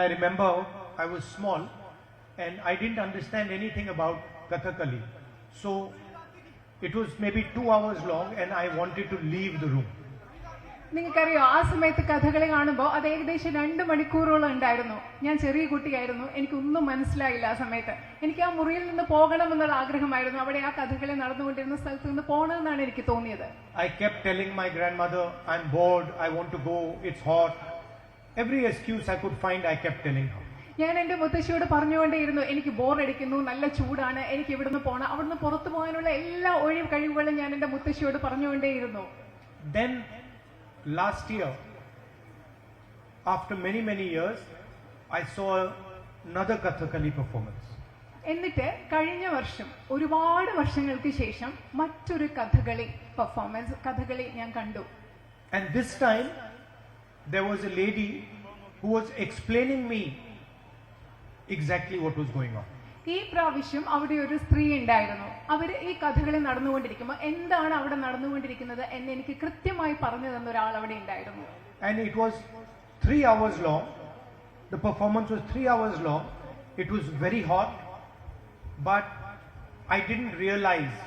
I remember I was small and I didn't understand anything about Kathakali. So it was maybe 2 hours long and I wanted to leave the room. നിങ്ങൾക്കറിയോ, ആ സമയത്ത് കഥകളി കാണുമ്പോൾ അത് ഏകദേശം 2 മണിക്കൂറോളം ഉണ്ടായിരുന്നു. ഞാൻ ചെറിയ കുട്ടിയായിരുന്നു, എനിക്കൊന്നും മനസ്സിലായില്ല ആ സമയത്ത്. എനിക്ക് ആ മുറിയിൽ നിന്ന് പോകണമെന്നുള്ള ആഗ്രഹമായിരുന്നു. അവിടെ ആ കഥകളി നടന്നുകൊണ്ടിരുന്ന സ്ഥലത്ത് നിന്ന് പോകണമെന്നാണ് എനിക്ക് തോന്നിയത്. I kept telling my grandmother, I'm bored, I want to go, it's hot. Every excuse I could find, I kept telling her. ഞാൻ എന്റെ മുത്തശ്ശിയോട് പറഞ്ഞുകൊണ്ടേയിരുന്നു, എനിക്ക് ബോറടിക്കുന്നു, നല്ല ചൂടാണ്, എനിക്ക് ഇവിടുന്ന് പോകണം. അവിടുന്ന് പുറത്തു പോകാനുള്ള എല്ലാ ഒഴിവ് കഴിവുകളും ഞാൻ എന്റെ മുത്തശ്ശിയോട് പറഞ്ഞുകൊണ്ടേയിരുന്നു. Then last year, after many years, I saw another Kathakali performance. എന്നിട്ട് കഴിഞ്ഞ വർഷം ഒരുപാട് വർഷങ്ങൾക്ക് ശേഷം മറ്റൊരു കഥകളി പെർഫോമൻസ്, കഥകളി ഞാൻ കണ്ടു. And this time there was a lady who was explaining me exactly what was going on. ഈ പ്രാവശ്യം അവിടെ ഒരു സ്ത്രീ ഉണ്ടായിരുന്നു. അവര് ഈ കഥകളി നടന്നുകൊണ്ടിരിക്കുമ്പോൾ എന്താണ് അവിടെ നടന്നുകൊണ്ടിരിക്കുന്നത് എന്ന് എനിക്ക് കൃത്യമായി പറഞ്ഞു തന്ന ഒരാൾ അവിടെ ഉണ്ടായിരുന്നു. And it was 3 hours long. The performance was 3 hours long. It was very hot, but I didn't realize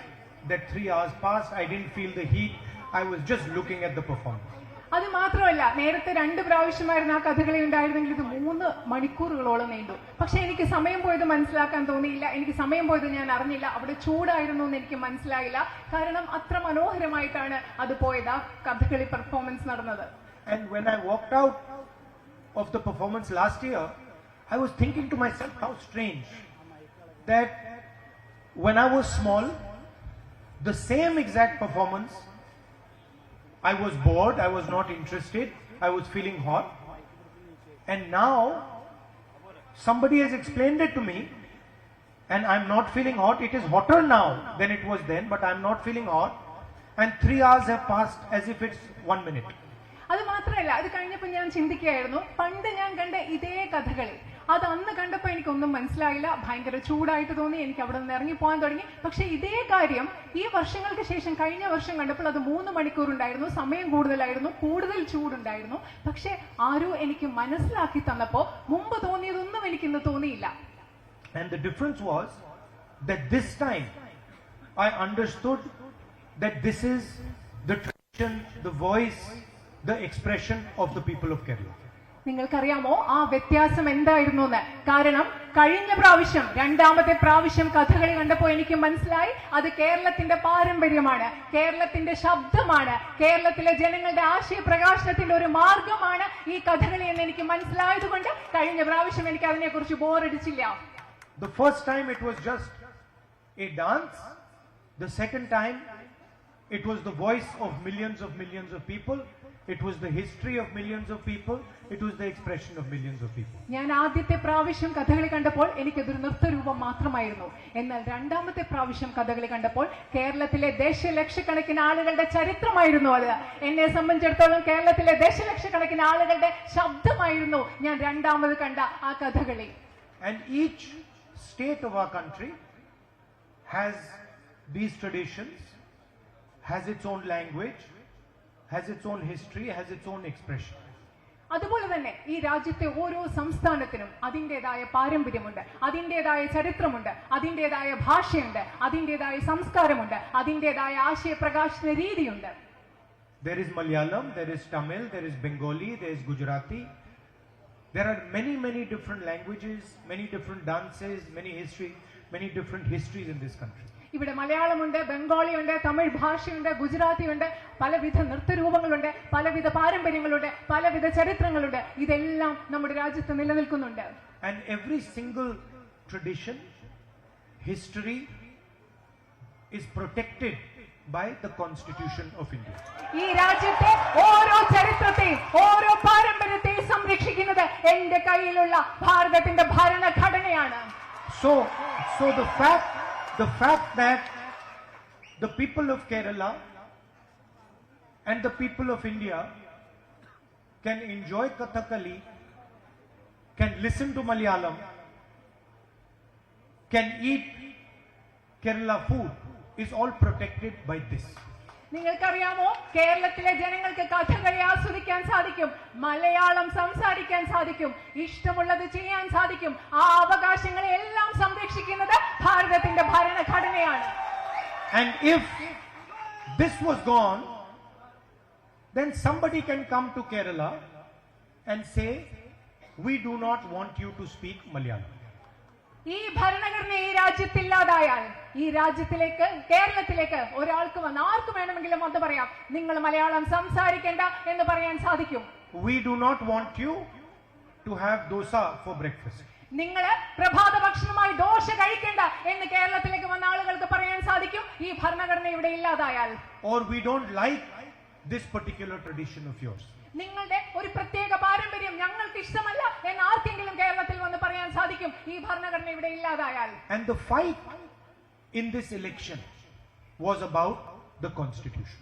that 3 hours passed. I didn't feel the heat. I was just looking at the performance. അത് മാത്രമല്ല, നേരത്തെ 2 പ്രാവശ്യമായിരുന്നു ആ കഥകളി ഉണ്ടായിരുന്നെങ്കിൽ ഇത് 3 മണിക്കൂറുകളോളം നീണ്ടു. പക്ഷെ എനിക്ക് സമയം പോയത് മനസ്സിലാക്കാൻ തോന്നിയില്ല. എനിക്ക് സമയം പോയത് ഞാൻ അറിഞ്ഞില്ല. അവിടെ ചൂടായിരുന്നു എന്ന് എനിക്ക് മനസ്സിലായില്ല. കാരണം അത്ര മനോഹരമായിട്ടാണ് അത് പോയത്, ആ കഥകളി പെർഫോമൻസ് നടന്നത്. And when I walked out of the performance last year, I was thinking to myself, how strange that when I was small, the same exact performance, I was bored, I was not interested, I was feeling hot. And now somebody has explained it to me and I'm not feeling hot. It is hotter now than it was then, but I'm not feeling hot. And 3 hours have passed as if it's 1 minute. അത് മാത്രമല്ല, അത് കഴിഞ്ഞപ്പോൾ ഞാൻ ചിന്തിക്കുകയായിരുന്നു, പണ്ട് ഞാൻ കണ്ട ഇതേ കഥകളി അത് അന്ന് കണ്ടപ്പോൾ എനിക്കൊന്നും മനസ്സിലായില്ല. ഭയങ്കര ചൂടായിട്ട് തോന്നി, എനിക്ക് അവിടെ നിന്ന് ഇറങ്ങിപ്പോകാൻ തുടങ്ങി. പക്ഷെ ഇതേ കാര്യം ഈ വർഷങ്ങൾക്ക് ശേഷം കഴിഞ്ഞ വർഷം കണ്ടപ്പോൾ അത് 3 മണിക്കൂർ ഉണ്ടായിരുന്നു, സമയം കൂടുതലായിരുന്നു, കൂടുതൽ ചൂടുണ്ടായിരുന്നു. പക്ഷെ ആരോ എനിക്ക് മനസ്സിലാക്കി തന്നപ്പോൾ മുമ്പ് തോന്നിയതൊന്നും എനിക്കിന്ന് തോന്നിയില്ല. And the difference was that this time I understood that this is the tradition, the voice, the expression of the people of Kerala. നിങ്ങൾക്കറിയാമോ ആ വ്യത്യാസം എന്തായിരുന്നു എന്ന്? കാരണം കഴിഞ്ഞ പ്രാവശ്യം, 2ാമത്തെ പ്രാവശ്യം കഥകളി കണ്ടപ്പോൾ എനിക്ക് മനസ്സിലായി അത് കേരളത്തിന്റെ പാരമ്പര്യമാണ്, കേരളത്തിന്റെ ശബ്ദമാണ്, കേരളത്തിലെ ജനങ്ങളുടെ ആശയ പ്രകാശനത്തിന്റെ ഒരു മാർഗമാണ് ഈ കഥകളി എന്ന് എനിക്ക് മനസ്സിലായതുകൊണ്ട് കഴിഞ്ഞ പ്രാവശ്യം എനിക്ക് അതിനെക്കുറിച്ച് ബോറടിച്ചില്ല. The first time it was just a dance. The second time it was the voice of millions of people. It was the history of millions of people. It was the expression of millions of people. ഞാൻ ആദ്യത്തെ പ്രാവശ്യം കഥകളി കണ്ടപ്പോൾ എനിക്കതൊരു നൃത്തരൂപം മാത്രമായിരുന്നു. എന്നാൽ 2ാമത്തെ പ്രാവശ്യം കഥകളി കണ്ടപ്പോൾ കേരളത്തിലെ ദശലക്ഷക്കണക്കിന് ആളുകളുടെ ചരിത്രമായിരുന്നു അത്. എന്നെ സംബന്ധിച്ചിടത്തോളം കേരളത്തിലെ ദശലക്ഷക്കണക്കിന് ആളുകളുടെ ശബ്ദമായിരുന്നു ഞാൻ 2ാമത് കണ്ട ആ Kathakali. And each state of our country has these traditions, has its own language, has its own history, has its own expression. അതുപോലെ തന്നെ ഈ രാജ്യത്തെ ഓരോ സംസ്ഥാനത്തിനും അതിൻ്റെതായ പാരമ്പര്യമുണ്ട്, അതിൻ്റെതായ ചരിത്രമുണ്ട്, അതിൻ്റെതായ ഭാഷയുണ്ട്, അതിൻ്റെതായ സംസ്കാരമുണ്ട്, അതിൻ്റെതായ ആശയപ്രകാശന രീതിയുണ്ട്. There is Malayalam, there is Tamil, there is Bengali, there is Gujarati. There are many different languages, many different dances, many different histories in this country. ഇവിടെ മലയാളമുണ്ട്, ബംഗാളിയുണ്ട്, തമിഴ് ഭാഷയുണ്ട്, ഗുജറാത്തിയുണ്ട്, പലവിധ നൃത്തരൂപങ്ങളുണ്ട്, പലവിധ പാരമ്പര്യങ്ങളുണ്ട്, പലവിധ ചരിത്രങ്ങളുണ്ട്. ഇതെല്ലാം നമ്മുടെ രാജ്യത്ത് നിലനിൽക്കുന്നുണ്ട്. And every single tradition, history is protected by the Constitution of India. ഈ രാജ്യത്തെ ഓരോ ചരിത്രത്തെയും ഓരോ പാരമ്പര്യത്തെയും സംരക്ഷിക്കുന്നത് എന്റെ കയ്യിലുള്ള ഭാരതത്തിന്റെ ഭരണഘടനയാണ്. So the fact that the people of Kerala and the people of India can enjoy Kathakali, can listen to Malayalam, can eat Kerala food is all protected by this. നിങ്ങൾക്കറിയാമോ, കേരളത്തിലെ ജനങ്ങൾക്ക് കഥകളി ആസ്വദിക്കാൻ സാധിക്കും, മലയാളം സംസാരിക്കാൻ സാധിക്കും, ഇഷ്ടമുള്ളത് ചെയ്യാൻ സാധിക്കും. ആ അവകാശങ്ങളെ എല്ലാം സംരക്ഷിക്കുന്നത് ഭാരതത്തിന്റെ ഭരണഘടനയാണ്. And if this was gone, then somebody can come to Kerala and say, we do not want you to speak Malayalam. ഈ ഭരണഘടന ഈ രാജ്യത്തില്ലാതായാൽ, ഈ രാജ്യത്തിലേക്ക്, കേരളത്തിലേക്ക് ഒരാൾക്ക് വന്ന് ആർക്ക് വേണമെങ്കിലും അത് പറയാം, നിങ്ങൾ മലയാളം സംസാരിക്കേണ്ട എന്ന് പറയാൻ സാധിക്കും. We do not want you to have dosa for breakfast. നിങ്ങൾ പ്രഭാത ഭക്ഷണമായി ദോശ കഴിക്കേണ്ട എന്ന് കേരളത്തിലേക്ക് വന്ന ആളുകൾക്ക് പറയാൻ സാധിക്കും, ഈ ഭരണഘടന ഇവിടെ ഇല്ലാതായാൽ. Or we don't like this particular tradition of yours. നിങ്ങളുടെ ഒരു പ്രത്യേക പാരമ്പര്യം ഞങ്ങൾക്ക് ഇഷ്ടമല്ല എന്ന് ആർക്കെങ്കിലും കേരളത്തിൽ വന്ന് പറയാൻ സാധിക്കും, ഈ ഭരണഘടന ഇവിടെ ഇല്ലാതായാൽ. And the fight in this election was about the constitution.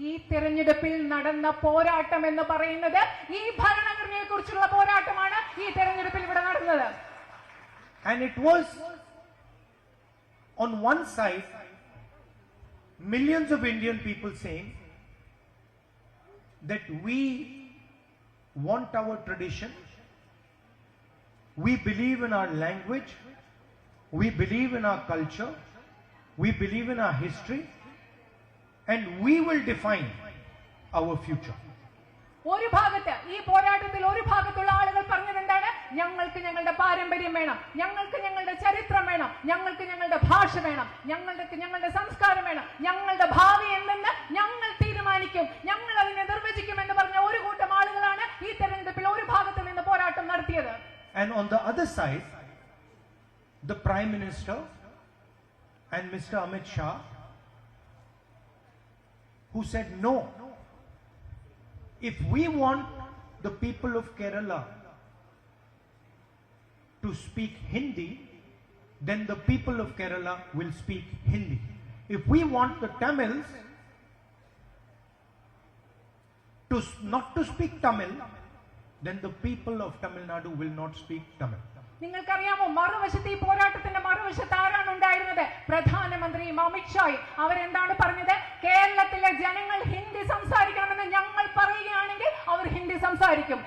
ഈ തെരഞ്ഞെടുപ്പിൽ നടന്ന പോരാട്ടം എന്ന് പറയുന്നത് ഈ ഭരണഘടനയെ കുറിച്ചുള്ള പോരാട്ടമാണ് ഈ തെരഞ്ഞെടുപ്പിൽ ഇവിടെ നടന്നത്. And it was on one side millions of Indian people saying that we want our tradition, we believe in our language, we believe in our culture, we believe in our history, and we will define our future. ഒരു ഭാഗത്ത്, ഈ പോരാട്ടത്തിൽ ഒരു ഭാഗത്തുള്ള ആളുകൾ പറഞ്ഞത് എന്താണ്? ഞങ്ങൾക്ക് ഞങ്ങളുടെ പാരമ്പര്യം വേണം, ഞങ്ങൾക്ക് ഞങ്ങളുടെ ചരിത്രം വേണം, ഞങ്ങൾക്ക് ഞങ്ങളുടെ ഭാഷ വേണം, ഞങ്ങൾക്ക് ഞങ്ങളുടെ സംസ്കാരം വേണം, ഞങ്ങളുടെ ഭാവി എന്തെന്ന് ഞങ്ങൾ തീരുമാനിക്കും, ഞങ്ങൾ അതിനെ നിർവചിക്കും എന്ന് പറഞ്ഞ ഒരു കൂട്ടം ആളുകളാണ് ഈ തെരഞ്ഞെടുപ്പിൽ ഒരു ഭാഗത്ത് നിന്ന് പോരാട്ടം നടത്തിയത്. And on the other side, the Prime Minister and Mr. Amit Shah, who said no, if we want the people of Kerala to speak Hindi, then the people of Kerala will speak Hindi. If we want the Tamils to not to speak Tamil, then the people of Tamil Nadu will not speak Tamil. നിങ്ങൾക്കറിയാമോ, മറുവശത്ത്, ഈ പോരാട്ടത്തിന്റെ മറുവശത്ത് ആരാണ് ഉണ്ടായിരുന്നത്? പ്രധാനമന്ത്രി അമിത്ഷായും. അവരെന്താണ് പറഞ്ഞത്? കേരളത്തിലെ ജനങ്ങൾ ഹിന്ദി സംസാരിക്കണമെന്ന് ഞങ്ങൾ പറയുകയാണെങ്കിൽ അവർ ഹിന്ദി സംസാരിക്കും.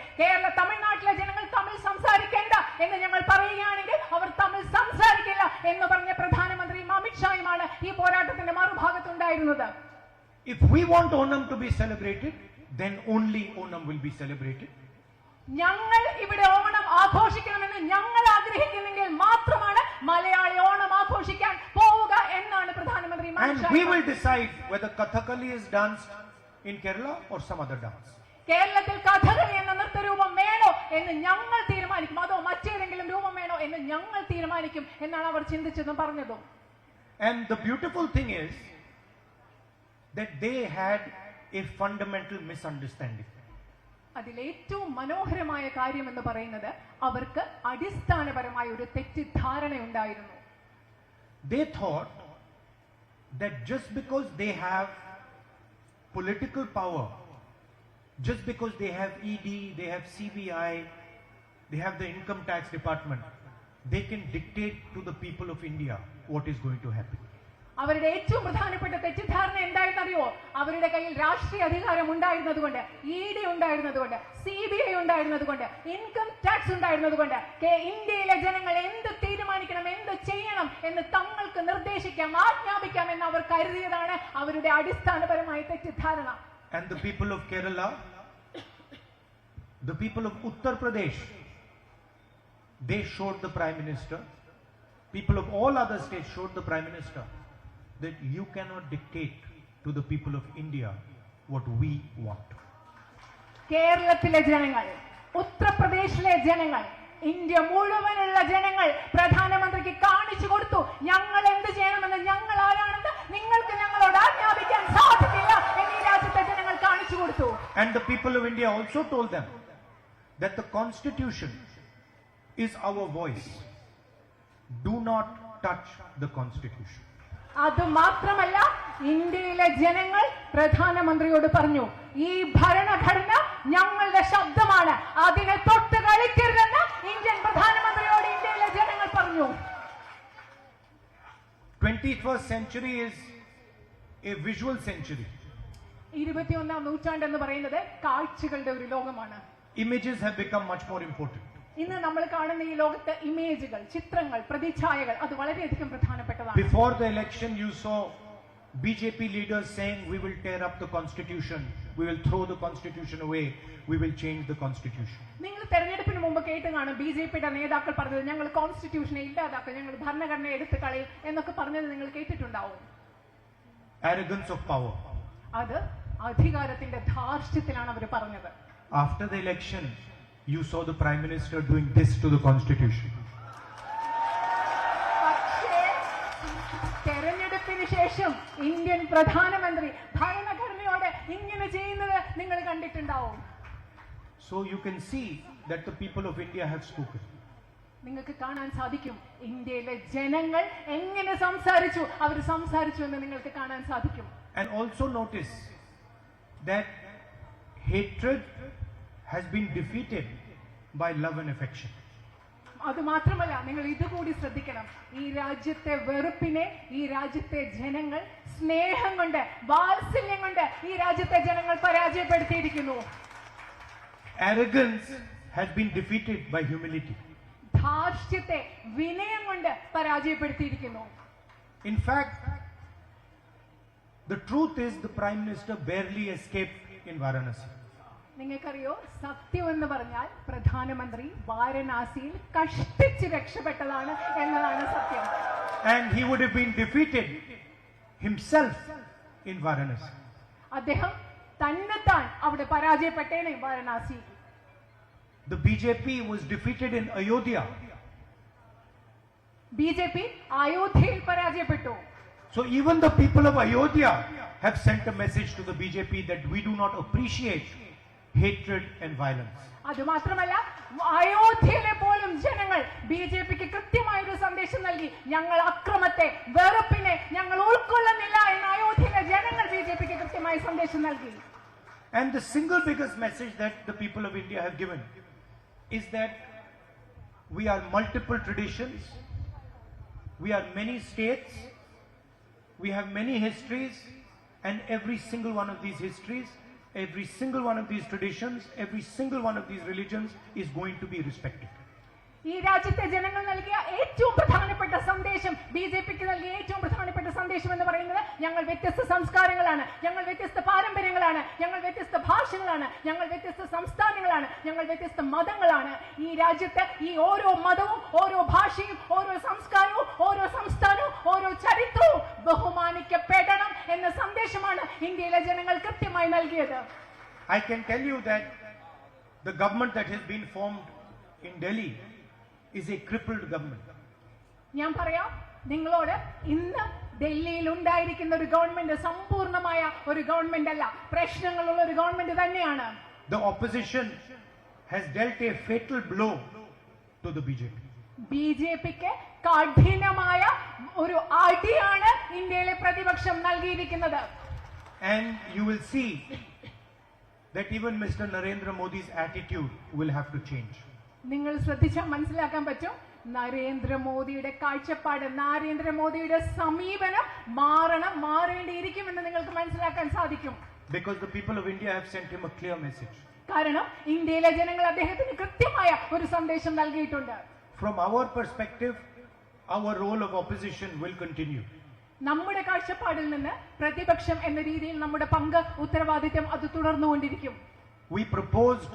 തമിഴ്നാട്ടിലെ ജനങ്ങൾ തമിഴ് സംസാരിക്കേണ്ട എന്ന് ഞങ്ങൾ പറയുകയാണെങ്കിൽ അവർ തമിഴ് സംസാരിക്കില്ല എന്ന് പറഞ്ഞ പ്രധാനമന്ത്രി അമിത്ഷായുമാണ് ഈ പോരാട്ടത്തിന്റെ മറുഭാഗത്തുണ്ടായിരുന്നത്. If we want Onam to be celebrated, then only Onam will be celebrated. ഞങ്ങൾ ഇവിടെ ഓണം ആഘോഷിക്കണമെന്ന് ഞങ്ങൾ ആഗ്രഹിക്കുന്നെങ്കിൽ മാത്രമാണ് മലയാളി ഓണം ആഘോഷിക്കാൻ പോവുക എന്നാണ് പ്രധാനമന്ത്രി. And we will decide whether Kathakali is danced in Kerala or some other dance. കേരളത്തിൽ കഥകളി എന്ന നൃത്തരൂപം വേണോ എന്ന് ഞങ്ങൾ തീരുമാനിക്കും, അതോ മറ്റേതെങ്കിലും രൂപം വേണോ എന്ന് ഞങ്ങൾ തീരുമാനിക്കും എന്നാണ് അവർ ചിന്തിച്ചതും പറഞ്ഞതും. And the beautiful thing is that they had a fundamental misunderstanding. അതിലേറ്റവും മനോഹരമായ കാര്യം എന്ന് പറയുന്നത് അവർക്ക് അടിസ്ഥാനപരമായ ഒരു തെറ്റിദ്ധാരണയുണ്ടായിരുന്നു. They thought that just because they have political power, just because they have ED, they have CBI, they have the income tax department, they can dictate to the people of India what is going to happen. അവരുടെ ഏറ്റവും പ്രധാനപ്പെട്ട തെറ്റിദ്ധാരണ എന്തായിരുന്നറിയോ? അവരുടെ കയ്യിൽ രാഷ്ട്രീയ അധികാരം ഉണ്ടായിരുന്നതുകൊണ്ട്, ED ഉണ്ടായിരുന്നതുകൊണ്ട്, CBI ഉണ്ടായിരുന്നതുകൊണ്ട്, income tax ഉണ്ടായിരുന്നതുകൊണ്ട് ഇന്ത്യയിലെ ജനങ്ങൾ എന്ത് തീരുമാനിക്കണം, എന്ത് ചെയ്യണം എന്ന് തങ്ങൾക്ക് നിർദ്ദേശിക്കാം, ആജ്ഞാപിക്കാം എന്ന് അവർ കരുതിയതാണ് അവരുടെ അടിസ്ഥാനപരമായ തെറ്റിദ്ധാരണ. And the people of Kerala, the people of Uttar Pradesh, they showed the Prime Minister, people of all other states showed the Prime Minister that you cannot dictate to the people of India what we want. കേരളത്തിലെ ജനങ്ങൾ, ഉത്തർപ്രദേശിലെ ജനങ്ങൾ, India മുഴുവനുള്ള ജനങ്ങൾ പ്രധാനമന്ത്രിക്ക് കാണിച്ചു കൊടുത്തു, ഞങ്ങൾ എന്ത് ചെയ്യണമെന്ന്, ഞങ്ങൾ ആരാണെന്ന് നിങ്ങൾക്ക് ഞങ്ങളോട് ആജ്ഞാപിക്കാൻ സാധിക്കില്ല എന്ന് ഈ രാജ്യത്തെ ജനങ്ങൾ കാണിച്ചു കൊടുത്തു. And the people of India also told them that the Constitution is our voice. Do not touch the Constitution. അത് മാത്രമല്ല, ഇന്ത്യയിലെ ജനങ്ങൾ പ്രധാനമന്ത്രിയോട് പറഞ്ഞു, ഈ ഭരണഘടന ഞങ്ങളുടെ ശബ്ദമാണ്, അതിനെ തൊട്ട് കളിക്കരുതെന്ന് ഇന്ത്യൻ പ്രധാനമന്ത്രിയോട് ഇന്ത്യയിലെ ജനങ്ങൾ പറഞ്ഞു. 21st century is a visual century. 21ാം നൂറ്റാണ്ട് എന്ന് പറയുന്നത് കാഴ്ചകളുടെ ഒരു ലോകമാണ്. Images have become much more important. ഇന്ന് നമ്മൾ കാണുന്ന ഈ ലോകത്ത് ഇമേജുകൾ, ചിത്രങ്ങൾ, പ്രതിച്ഛായകൾ അത് വളരെയധികം പ്രധാനപ്പെട്ടതാണ്. Before the election, you saw BJP leaders saying, we will tear up the constitution, we will throw the constitution away, we will change the constitution. നിങ്ങൾ തെരഞ്ഞെടുപ്പിന് മുമ്പ് കേട്ട് കാണും ബിജെപിയുടെ നേതാക്കൾ പറഞ്ഞത്, ഞങ്ങൾ കോൺസ്റ്റിറ്റ്യൂഷനെ ഇല്ലാതാക്കും, ഞങ്ങൾ ഭരണഘടന എടുത്തു കളയും എന്നൊക്കെ പറഞ്ഞത് നിങ്ങൾ കേട്ടിട്ടുണ്ടാവും. Arrogance of power. അത് അധികാരത്തിന്റെ ധാർഷ്ട്യത്തിലാണ് അവർ പറഞ്ഞത്. After the election, you saw the Prime Minister doing this to the constitution. പക്ഷേ തെരഞ്ഞെടുപ്പിന് ശേഷം ഇന്ത്യൻ പ്രധാനമന്ത്രി ഭരണഘടനയോട് ഇങ്ങനെ ചെയ്യുന്നത് നിങ്ങൾ കണ്ടിട്ടുണ്ടാവും. So you can see that the people of India have spoken. നിങ്ങൾക്ക് കാണാൻ സാധിക്കും ഇന്ത്യയിലെ ജനങ്ങൾ എങ്ങനെ സംസാരിച്ചു, അവർ സംസാരിച്ചു എന്ന് നിങ്ങൾക്ക് കാണാൻ സാധിക്കും. And also notice that hatred has been defeated by love and affection. അത് മാത്രമല്ല, നിങ്ങൾ ഇതുകൂടി ശ്രദ്ധിക്കണം, ഈ രാജ്യത്തെ വെറുപ്പിനെ ഈ രാജ്യത്തെ ജനങ്ങൾ സ്നേഹം കൊണ്ട്, വാത്സല്യം കൊണ്ട് ഈ രാജ്യത്തെ ജനങ്ങൾ പരാജയപ്പെടുത്തിയിരിക്കുന്നു. Arrogance has been defeated by humility. ധാർഷ്ട്യത്തെ വിനയം കൊണ്ട് പരാജയപ്പെടുത്തിയിരിക്കുന്നു. In fact, the truth is the Prime Minister barely escaped in Varanasi. നിങ്ങൾക്കറിയോ, സത്യം എന്ന് പറഞ്ഞാൽ പ്രധാനമന്ത്രി വാരണാസിയിൽ കഷ്ടിച്ച് രക്ഷപ്പെട്ടതാണ് എന്നതാണ് സത്യം. And he would have been defeated himself in Varanasi. അദ്ദേഹം തന്നെത്താൻ അവിടെ പരാജയപ്പെട്ടേനെ Varanasi. The BJP was defeated in Ayodhya. BJP അയോധ്യയിൽ പരാജയപ്പെട്ടു. So even the people of Ayodhya have sent a message to the BJP that we do not appreciate hatred and violence. അത് മാത്രമല്ല, അയോധ്യയിലെ പോലും ജനങ്ങൾ ബിജെപിക്ക് കൃത്യമായ ഒരു സന്ദേശം നൽകി. ഞങ്ങൾ അക്രമത്തെ, വെറുപ്പിനെ ഞങ്ങൾ ഉൾക്കൊള്ളുന്നില്ല എന്ന് അയോധ്യയിലെ ജനങ്ങൾ ബിജെപിക്ക് കൃത്യമായ സന്ദേശം നൽകി. And the single biggest message that the people of India have given is that we are multiple traditions, we are many states, we have many histories, and every single one of these histories, every single one of these traditions, every single one of these religions is going to be respected. ഈ രാജ്യത്തെ ജനങ്ങൾ നൽകിയ ഏറ്റവും പ്രധാനപ്പെട്ട സന്ദേശം, ബിജെപിക്ക് നൽകിയ ഏറ്റവും പ്രധാനപ്പെട്ട സന്ദേശം എന്ന് പറയുന്നത്, ഞങ്ങൾ വ്യത്യസ്ത സംസ്കാരങ്ങളാണ്, ഞങ്ങൾ വ്യത്യസ്ത പാരമ്പര്യങ്ങളാണ്, ഞങ്ങൾ വ്യത്യസ്ത ഭാഷകളാണ്, ഞങ്ങൾ വ്യത്യസ്ത സംസ്ഥാനങ്ങളാണ്, ഞങ്ങൾ വ്യത്യസ്ത മതങ്ങളാണ്. ഈ രാജ്യത്ത് ഈ ഓരോ മതവും, ഓരോ ഭാഷയും, ഓരോ സംസ്കാരവും, ഓരോ സംസ്ഥാനവും, ഓരോ ചരിത്രവും ബഹുമാനിക്കപ്പെടണം എന്ന സന്ദേശമാണ് ഇന്ത്യയിലെ ജനങ്ങൾ കൃത്യമായി നൽകിയത്. I can tell you that the government that has been formed in Delhi is a crippled government. ഞാൻ പറയാം നിങ്ങളോട്, ഇന്ന് ഡൽഹിയിൽ ഉണ്ടായിരിക്കുന്ന ഒരു ഗവൺമെന്റ് സമ്പൂർണമായ ഒരു ഗവൺമെന്റ് അല്ല, പ്രശ്നങ്ങളുള്ള ഒരു ഗവൺമെന്റ് തന്നെയാണ്. The opposition has dealt a fatal blow to the BJP. ബിജെപിക്ക് കഠിനമായ ഒരു അടിയാണ് ഇന്ത്യയിലെ പ്രതിപക്ഷം നൽകിയിരിക്കുന്നത്. And you will see that even Mr. Narendra Modi's attitude will have to change. നിങ്ങൾ ശ്രദ്ധിച്ചാൽ മനസ്സിലാക്കാൻ പറ്റും, നരേന്ദ്രമോദിയുടെ കാഴ്ചപ്പാട്, നരേന്ദ്രമോദിയുടെ സമീപനം മാറേണ്ടിയിരിക്കുമെന്ന് നിങ്ങൾക്ക് മനസ്സിലാക്കാൻ സാധിക്കും. Because the people of India have sent him a clear message. കാരണം ഇന്ത്യയിലെ ജനങ്ങൾ അദ്ദേഹത്തിന് കൃത്യമായ ഒരു സന്ദേശം നൽകിയിട്ടുണ്ട്. From our perspective, our role of opposition will continue. നമ്മുടെ കാഴ്ചപ്പാടിൽ നിന്ന് പ്രതിപക്ഷം എന്ന രീതിയിൽ നമ്മുടെ പങ്ക്, ഉത്തരവാദിത്വം അത് തുടർന്നുകൊണ്ടിരിക്കും. We proposed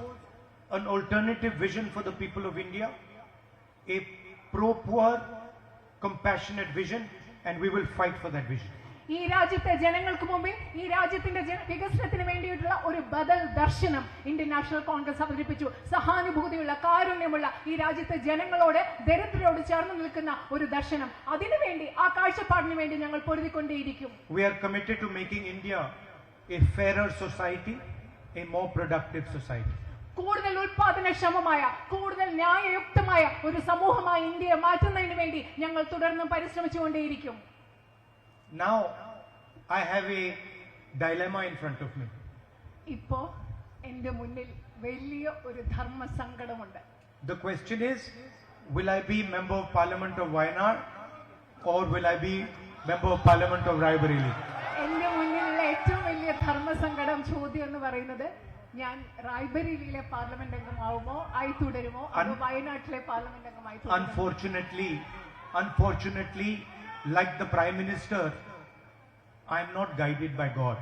an alternative vision for the people of India, a pro-poor, compassionate vision, and we will fight for that vision. ഈ രാജ്യത്തെ ജനങ്ങൾക്ക് മുമ്പിൽ ഈ രാജ്യത്തിന്റെ വികസനത്തിന് വേണ്ടിയിട്ടുള്ള ഒരു ബദൽ ദർശനം ഇന്ത്യൻ നാഷണൽ കോൺഗ്രസ് അവതരിപ്പിച്ചു. സഹാനുഭൂതിയുള്ള, കാരുണ്യമുള്ള, ഈ രാജ്യത്തെ ജനങ്ങളോട്, ദരിദ്രരോട് ചേർന്ന് നിൽക്കുന്ന ഒരു ദർശനം. അതിനുവേണ്ടി, ആ കാഴ്ചപ്പാടിന് വേണ്ടി ഞങ്ങൾ പൊരുതിക്കൊണ്ടേയിരിക്കും. We are committed to making India a fairer society, a more productive society. കൂടുതൽ ഉൽപാദനക്ഷമമായ, കൂടുതൽ ന്യായയുക്തമായ ഒരു സമൂഹമായി ഇന്ത്യയെ മാറ്റുന്നതിന് വേണ്ടി ഞങ്ങൾ തുടർന്നും പരിശ്രമിച്ചുകൊണ്ടേയിരിക്കും. Now, I have a dilemma in front of me. ഇപ്പോ എന്റെ മുന്നിൽ വലിയ ഒരു ധർമ്മ സങ്കടമുണ്ട്. The question is, will I be Member of Parliament of Wayanad or will I be Member of Parliament of Raebareli? എന്റെ മുന്നിലുള്ള ഏറ്റവും വലിയ ധർമ്മസങ്കടം ചോദ്യം എന്ന് പറയുന്നത് ഞാൻ റായ്ബറേലിയിലെ പാർലമെന്റ് അംഗമാവുമോ ആയി തുടരുമോ അതോ വയനാട്ടിലെ പാർലമെന്റ് അംഗമായി തുടരുമോ? Unfortunately, like the Prime Minister, I am not guided by God.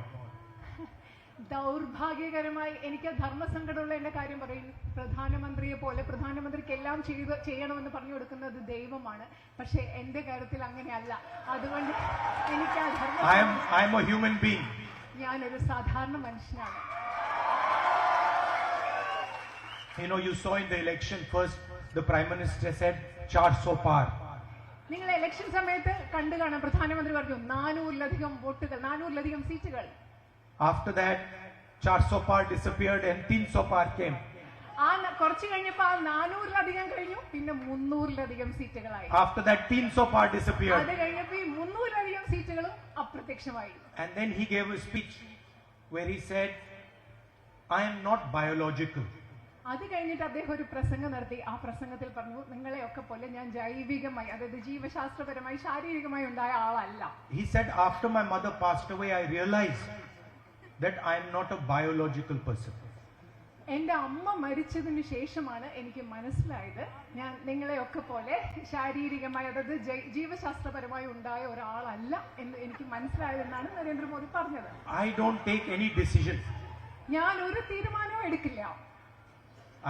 ദൗർഭാഗ്യകരമായി എനിക്ക് ധർമ്മസങ്കടമുള്ള എന്റെ കാര്യം പറയും. പ്രധാനമന്ത്രിയെ പോലെ പ്രധാനമന്ത്രിക്ക് എല്ലാം ചെയ്യണമെന്ന് പറഞ്ഞു കൊടുക്കുന്നത് ദൈവമാണ്. പക്ഷെ എന്റെ കാര്യത്തിൽ അങ്ങനെയല്ല. അതുകൊണ്ട് എനിക്ക് ആ I am a human being. ഞാനൊരു സാധാരണ മനുഷ്യനാണ്. You know, you saw in the election first, the Prime Minister said, 400 par. നിങ്ങൾ ഇലക്ഷൻ സമയത്ത് കണ്ടു കാണാം, പ്രധാനമന്ത്രി പറഞ്ഞു 400-ലധികം വോട്ടുകൾ, 400-ലധികം സീറ്റുകൾ. After that, 400 par disappeared and 300 par came. ആ കുറച്ച് കഴിഞ്ഞപ്പോ ആ 400-ലധികം കഴിഞ്ഞു, പിന്നെ 300-ലധികം സീറ്റുകളായി. After that, 300 par disappeared. അത് കഴിഞ്ഞപ്പോ ഈ 300-ലധികം സീറ്റുകളും അപ്രത്യക്ഷമായി. And then he gave a speech where he said, I am not biological. അത് കഴിഞ്ഞിട്ട് അദ്ദേഹം ഒരു പ്രസംഗം നടത്തി. ആ പ്രസംഗത്തിൽ പറഞ്ഞു, നിങ്ങളെയൊക്കെ പോലെ ഞാൻ ജൈവികമായി, അതായത് ജീവശാസ്ത്രപരമായി ശാരീരികമായി ഉണ്ടായ ആളല്ല. He said, after my mother passed away, I realized that I am not a biological person. എന്റെ അമ്മ മരിച്ചതിന് ശേഷമാണ് എനിക്ക് മനസ്സിലായത് ഞാൻ നിങ്ങളെയൊക്കെ പോലെ ശാരീരികമായി, അതായത് ജീവശാസ്ത്രപരമായി ഉണ്ടായ ഒരാളല്ല എന്ന് എനിക്ക് മനസ്സിലായതെന്നാണ് നരേന്ദ്രമോദി പറഞ്ഞത്. I don't take any decision. ഞാൻ ഒരു തീരുമാനവും എടുക്കില്ല.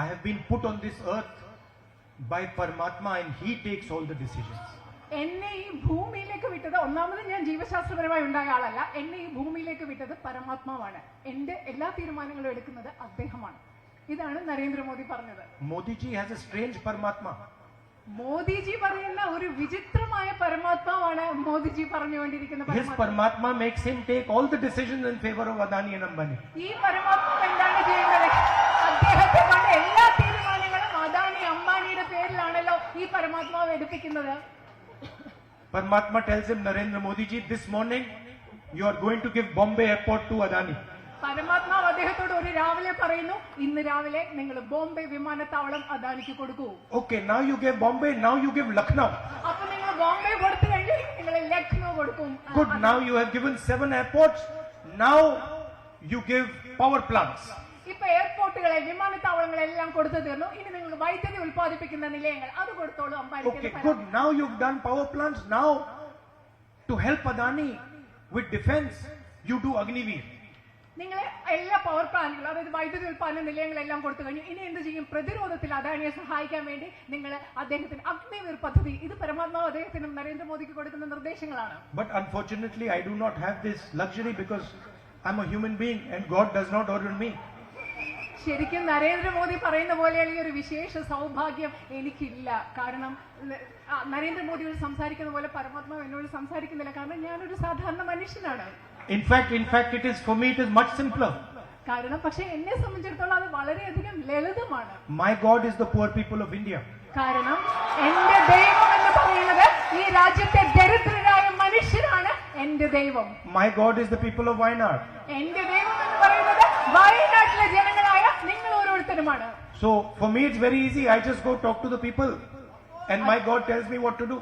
I have been put on this earth by Paramatma and he takes all the decisions. എന്നെ ഈ ഭൂമിയിലേക്ക് വിട്ടത്, ഒന്നാമത് ഞാൻ ജീവശാസ്ത്രപരമായി ഉണ്ടായ ആളല്ല, എന്നെ ഈ ഭൂമിയിലേക്ക് വിട്ടത് പരമാത്മാവാണ്. എന്റെ എല്ലാ തീരുമാനങ്ങളും എടുക്കുന്നത് അദ്ദേഹമാണ്. ഇതാണ് നരേന്ദ്രമോദി പറഞ്ഞത്. Modiji has a strange Paramatma. Modiji പറയുന്ന ഒരു വിചിത്രമായ പരമാത്മാവാണ് മോദിജി പറഞ്ഞുകൊണ്ടിരിക്കുന്ന His Paramatma makes him take all the decisions in favor of Adani and Ambani. ഈ പരമാത്മാവ് എന്താണ് ചെയ്യുന്നത്? അദ്ദേഹത്തെ കൊണ്ട് എല്ലാ തീരുമാനങ്ങളും അദാനി അംബാനിയുടെ പേരിലാണല്ലോ ഈ പരമാത്മാവ് എടുപ്പിക്കുന്നത്. Paramatma tells him, Narendra Modi ji, this morning you are going to give Bombay airport to Adani. പരമാത്മാവ് അദ്ദേഹത്തോട് ഒരു രാവിലെ പറയുന്നു, ഇന്ന് രാവിലെ നിങ്ങൾ ബോംബെ വിമാനത്താവളം അദാനിക്ക് കൊടുക്കൂ. Okay, now you give Bombay, now you give Lucknow. അപ്പൊ നിങ്ങൾ ബോംബെ കൊടുത്തു കഴിഞ്ഞ് നിങ്ങൾ ലക്നോ കൊടുക്കും. Good, now you have given 7 airports, now you give power plants. ഇപ്പൊ എയർപോർട്ടുകളെ, വിമാനത്താവളങ്ങളെല്ലാം കൊടുത്തു തീർന്നു. ഇനി നിങ്ങൾ വൈദ്യുതി ഉൽപ്പാദിപ്പിക്കുന്ന നിലയങ്ങൾ അത് കൊടുത്തോളൂ അംബാനിക്ക്. Okay, good, now you've done power plants, now to help Adani with defense, you do Agniveer. നിങ്ങൾ എല്ലാ പവർ പ്ലാന്റുകളും, അതായത് വൈദ്യുതി ഉൽപ്പാദന നിലയങ്ങളെല്ലാം കൊടുത്തു കഴിഞ്ഞു. ഇനി എന്ത് ചെയ്യും? പ്രതിരോധത്തിൽ അദാനിയെ സഹായിക്കാൻ വേണ്ടി നിങ്ങൾ അദ്ദേഹത്തിന് അഗ്നിവീർ പദ്ധതി, ഇത് പരമാത്മാവ് അദ്ദേഹത്തിനും നരേന്ദ്രമോദിക്ക് കൊടുക്കുന്ന നിർദ്ദേശങ്ങളാണ്. But unfortunately, I do not have this luxury because I'm a human being and God does not order me. ശരിക്കും നരേന്ദ്രമോദി പറയുന്ന പോലെയുള്ള ഒരു വിശേഷ സൗഭാഗ്യം എനിക്കില്ല. കാരണം നരേന്ദ്രമോദിയോട് സംസാരിക്കുന്ന പോലെ പരമാത്മാവ് എന്നോട് സംസാരിക്കുന്നില്ല. കാരണം ഞാനൊരു സാധാരണ മനുഷ്യനാണ്. In fact, it is for me, it is much simpler. കാരണം പക്ഷെ എന്നെ സംബന്ധിച്ചിടത്തോളം അത് വളരെയധികം ലളിതമാണ്. My God is the poor people of India. കാരണം എന്റെ ദൈവം എന്ന് പറയുന്നത് ഈ രാജ്യത്തെ ദരിദ്രരായ മനുഷ്യരാണ് എന്റെ ദൈവം. My God is the people of Wayanad. എന്റെ ദൈവം എന്ന് പറയുന്നത് വയനാട്ടിലെ ജനങ്ങളായ നിങ്ങൾ ഓരോരുത്തരുമാണ്. So for me it's very easy. I just go talk to the people and my God tells me what to do.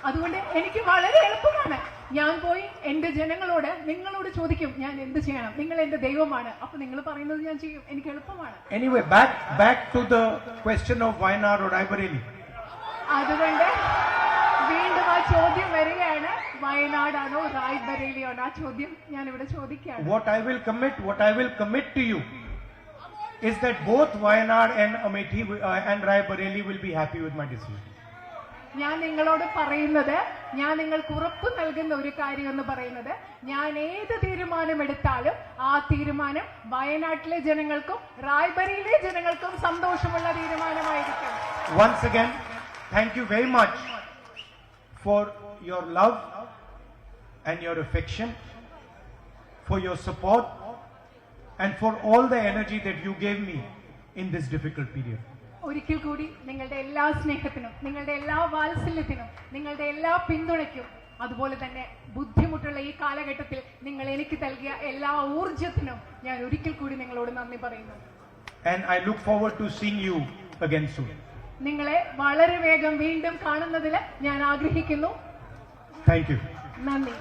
അതുകൊണ്ട് എനിക്ക് വളരെ എളുപ്പമാണ്. ഞാൻ പോയി എന്റെ ജനങ്ങളോട്, നിങ്ങളോട് ചോദിക്കും ഞാൻ എന്ത് ചെയ്യണം. നിങ്ങൾ എന്റെ ദൈവമാണ്, അപ്പൊ നിങ്ങൾ പറയുന്നത് ഞാൻ ചെയ്യും. എനിക്ക് എളുപ്പമാണ്. Anyway, back to the question of Wayanad or Raebareli. അതുകൊണ്ട് വീണ്ടും ആ ചോദ്യം വരികയാണ്, വയനാടാണോ റായ്ബറേലിയാണോ? ആ ചോദ്യം ഞാൻ ഇവിടെ ചോദിക്കുകയാണ്. What I will commit to you is that both Wayanad and Amethi and Raebareli will be happy with my decision. ഞാൻ നിങ്ങളോട് പറയുന്നത്, ഞാൻ നിങ്ങൾക്ക് ഉറപ്പ് നൽകുന്ന ഒരു കാര്യം എന്ന് പറയുന്നത്, ഞാൻ ഏത് തീരുമാനമെടുത്താലും ആ തീരുമാനം വയനാട്ടിലെ ജനങ്ങൾക്കും റായ്ബറേലിയിലെ ജനങ്ങൾക്കും സന്തോഷമുള്ള തീരുമാനമായിരിക്കും. Once again, thank you very much for your love and your affection, for your support and for all the energy that you gave me in this difficult period. ഒരിക്കൽ കൂടി നിങ്ങളുടെ എല്ലാ സ്നേഹത്തിനും, നിങ്ങളുടെ എല്ലാ വാത്സല്യത്തിനും, നിങ്ങളുടെ എല്ലാ പിന്തുണയ്ക്കും, അതുപോലെ തന്നെ ബുദ്ധിമുട്ടുള്ള ഈ കാലഘട്ടത്തിൽ നിങ്ങൾ എനിക്ക് നൽകിയ എല്ലാ ഊർജത്തിനും ഞാൻ ഒരിക്കൽ കൂടി നിങ്ങളോട് നന്ദി പറയുന്നു. And I look forward to seeing you again soon. നിങ്ങളെ വളരെ വേഗം വീണ്ടും കാണുന്നതിൽ ഞാൻ ആഗ്രഹിക്കുന്നു. Thank you. നന്ദി.